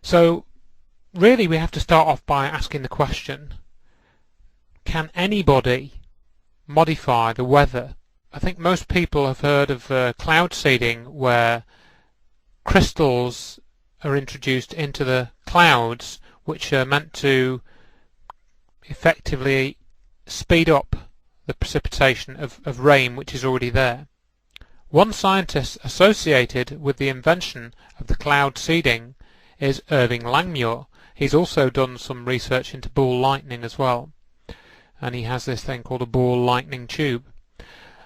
So really we have to start off by asking the question, can anybody modify the weather? I think most people have heard of cloud seeding, where crystals are introduced into the clouds which are meant to effectively speed up the precipitation of rain which is already there. One scientist associated with the invention of the cloud seeding is Irving Langmuir. He's also done some research into ball lightning as well, and he has this thing called a ball lightning tube.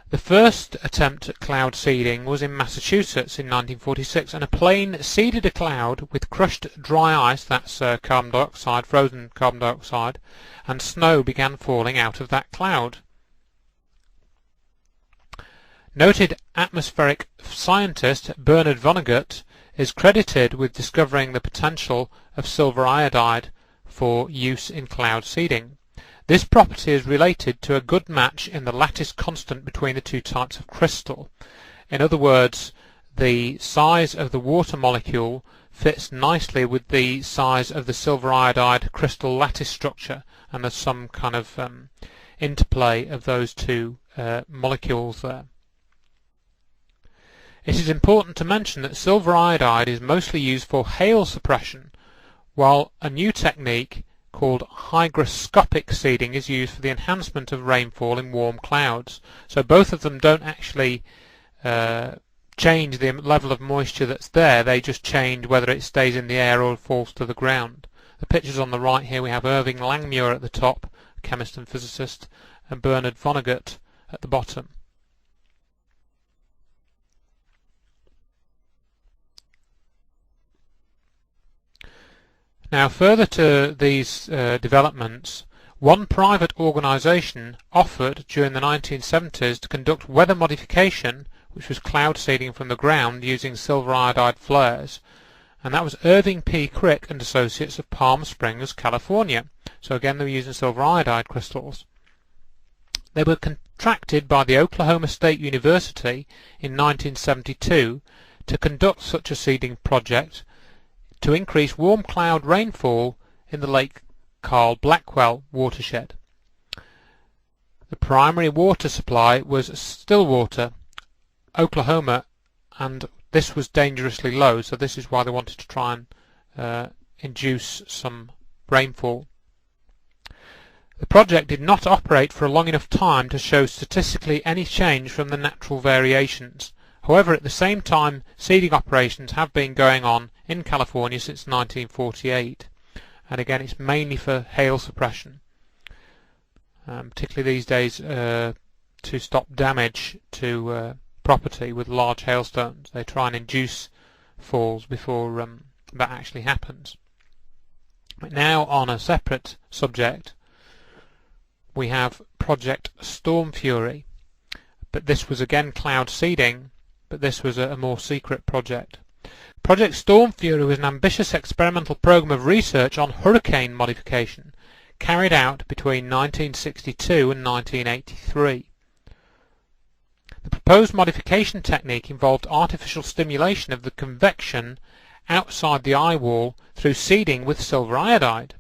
The first attempt at cloud seeding was in Massachusetts in 1946, and a plane seeded a cloud with crushed dry ice, that's carbon dioxide, frozen carbon dioxide, and snow began falling out of that cloud. Noted atmospheric scientist Bernard Vonnegut is credited with discovering the potential of silver iodide for use in cloud seeding. This property is related to a good match in the lattice constant between the two types of crystal. In other words, the size of the water molecule fits nicely with the size of the silver iodide crystal lattice structure, and there's some kind of interplay of those two molecules there. It is important to mention that silver iodide is mostly used for hail suppression, while a new technique called hygroscopic seeding is used for the enhancement of rainfall in warm clouds. So both of them don't actually change the level of moisture that's there, they just change whether it stays in the air or falls to the ground. The pictures on the right here, we have Irving Langmuir at the top, chemist and physicist, and Bernard Vonnegut at the bottom. Now, further to these developments, one private organisation offered during the 1970s to conduct weather modification, which was cloud seeding from the ground using silver iodide flares, and that was Irving P. Crick and Associates of Palm Springs, California. So again, they were using silver iodide crystals. They were contracted by the Oklahoma State University in 1972 to conduct such a seeding project to increase warm cloud rainfall in the Lake Carl Blackwell watershed. The primary water supply was Stillwater, Oklahoma, and this was dangerously low, so this is why they wanted to try and induce some rainfall. The project did not operate for a long enough time to show statistically any change from the natural variations. However, at the same time, seeding operations have been going on in California since 1948, and again it's mainly for hail suppression, particularly these days to stop damage to property with large hailstones. They try and induce falls before that actually happens. But now, on a separate subject, we have Project Storm Fury, but this was again cloud seeding, but this was a more secret project. Project Storm Fury was an ambitious experimental program of research on hurricane modification carried out between 1962 and 1983. The proposed modification technique involved artificial stimulation of the convection outside the eye wall through seeding with silver iodide.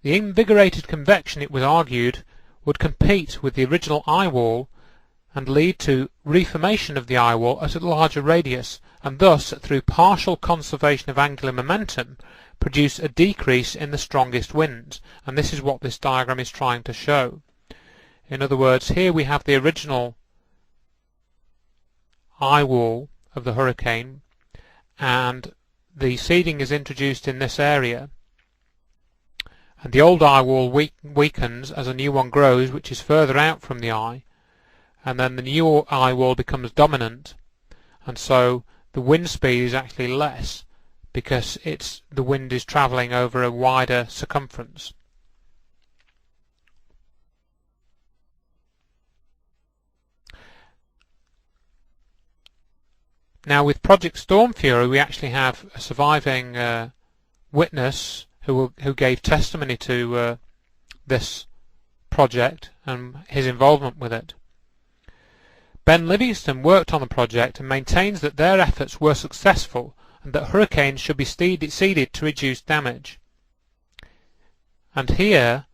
The invigorated convection, it was argued, would compete with the original eye wall and lead to reformation of the eye wall at a larger radius, and thus, through partial conservation of angular momentum, produce a decrease in the strongest winds. And this is what this diagram is trying to show. In other words, here we have the original eye wall of the hurricane, and the seeding is introduced in this area, and the old eye wall weakens as a new one grows, which is further out from the eye, and then the new eye wall becomes dominant, and so the wind speed is actually less because the wind is travelling over a wider circumference. Now, with Project Storm Fury, we actually have a surviving witness who gave testimony to this project and his involvement with it. Ben Livingston worked on the project and maintains that their efforts were successful, and that hurricanes should be seeded to reduce damage. And here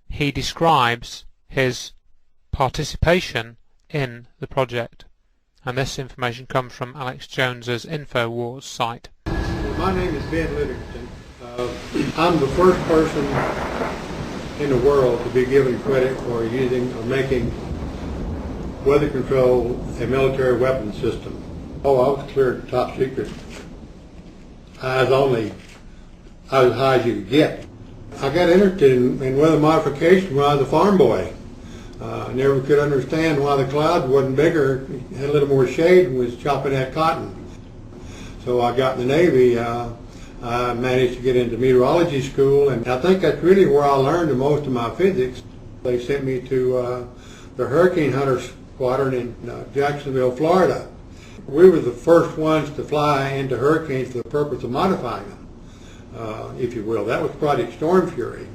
he describes his participation in the project, and this information comes from Alex Jones's InfoWars site. My name is Ben Livingston. I'm the first person in the world to be given credit for using or making weather control a military weapons system. Oh, I was cleared top secret. As high as you could get. I got interested in weather modification when I was a farm boy. I never could understand why the cloud wasn't bigger, had a little more shade, and was chopping that cotton. So I got in the Navy. I managed to get into meteorology school, and I think that's really where I learned the most of my physics. They sent me to the Hurricane Hunter Squadron in Jacksonville, Florida. We were the first ones to fly into hurricanes for the purpose of modifying them, if you will. That was Project Storm Fury.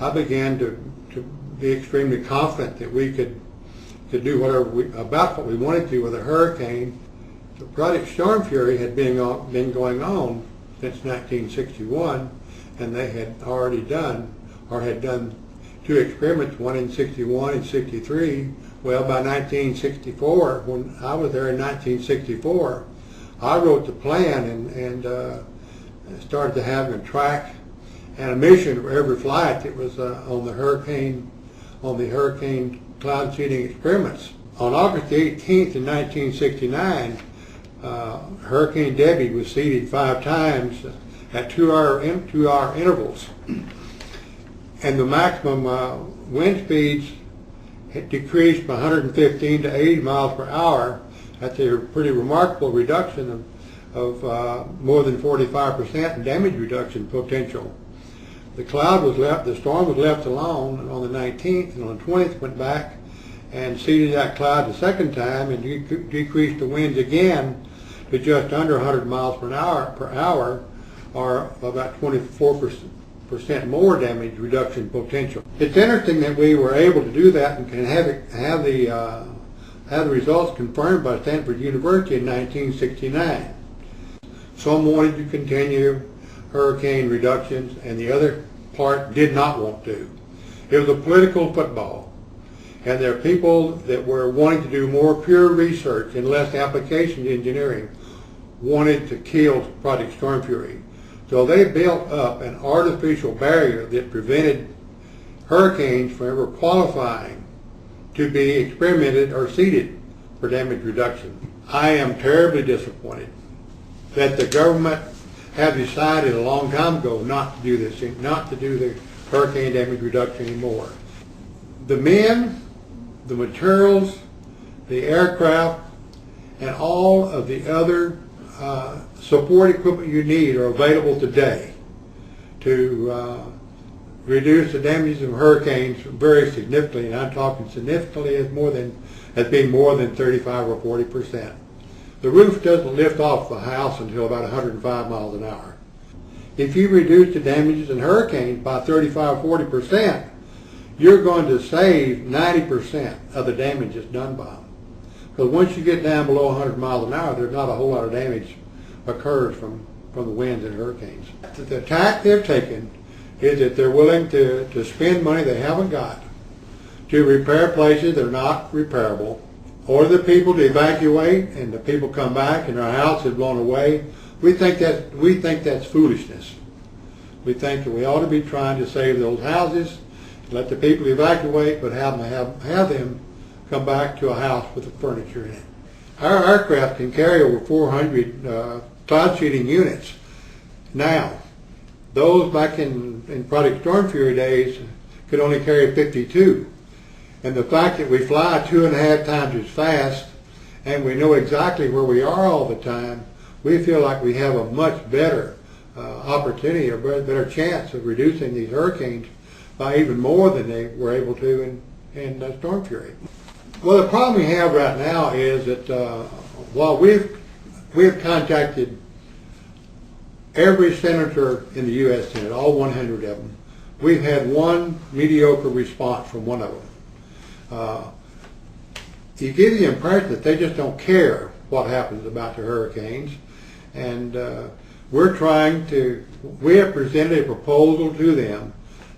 I began to be extremely confident that we could do about what we wanted to with a hurricane. The Project Storm Fury had been going on since 1961, and they had already done, or had done, 2 experiments, one in 61 and 63. Well, by 1964, when I was there in 1964, I wrote the plan and started to have a track and a mission for every flight that was on the hurricane cloud seeding experiments. On August 18th in 1969, Hurricane Debbie was seeded 5 times at 2-hour intervals, and the maximum wind speeds had decreased from 115 to 80 miles per hour. That's a pretty remarkable reduction of more than 45% in damage reduction potential. The storm was left alone on the 19th, and on the 20th went back and seeded that cloud the second time and decreased the winds again to just under 100 miles per hour, or about 24% more damage reduction potential. It's interesting that we were able to do that and can have the results confirmed by Stanford University in 1969. Some wanted to continue hurricane reductions, and the other part did not want to. It was a political football, and there are people that were wanting to do more pure research and less application engineering, wanted to kill Project Storm Fury. So they built up an artificial barrier that prevented hurricanes from ever qualifying to be experimented or seeded for damage reduction. I am terribly disappointed that the government have decided a long time ago not to do this, not to do the hurricane damage reduction anymore. The men, the materials, the aircraft, and all of the other support equipment you need are available today to reduce the damages of hurricanes very significantly, and I'm talking significantly as being more than 35 or 40%. The roof doesn't lift off the house until about 105 miles an hour. If you reduce the damages in hurricanes by 35 or 40%, you're going to save 90% of the damages done by them. Because once you get down below 100 miles an hour, there's not a whole lot of damage occurs from the winds and hurricanes. The tack they've taken is that they're willing to spend money they haven't got to repair places that are not repairable, order the people to evacuate, and the people come back and their house is blown away. We think that's foolishness. We think that we ought to be trying to save those houses, let the people evacuate, but have them come back to a house with the furniture in it. Our aircraft can carry over 400 cloud seeding units. Now, those back in Project Storm Fury days could only carry 52. And the fact that we fly 2.5 times as fast and we know exactly where we are all the time, we feel like we have a much better opportunity, or better chance of reducing these hurricanes by even more than they were able to in Storm Fury. Well, the problem we have right now is that while we've contacted every senator in the U.S. Senate, all 100 of them, we've had one mediocre response from one of them. You get the impression that they just don't care what happens about the hurricanes, and we have presented a proposal to them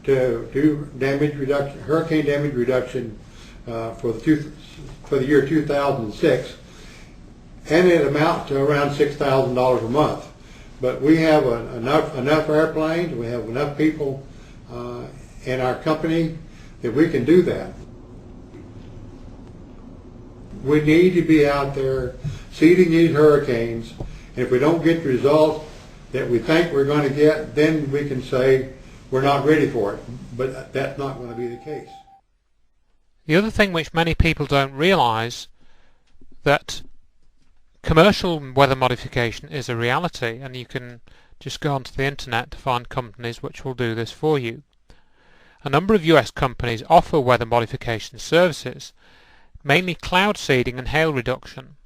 to do damage reduction, hurricane damage reduction for the year 2006, and it amounts to around $6,000 a month. But we have enough airplanes, we have enough people in our company that we can do that. We need to be out there seeding these hurricanes, and if we don't get the results that we think we're going to get, then we can say we're not ready for it. But that's not going to be the case. The other thing which many people don't realise, that commercial weather modification is a reality, and you can just go onto the internet to find companies which will do this for you. A number of US companies offer weather modification services, mainly cloud seeding and hail reduction.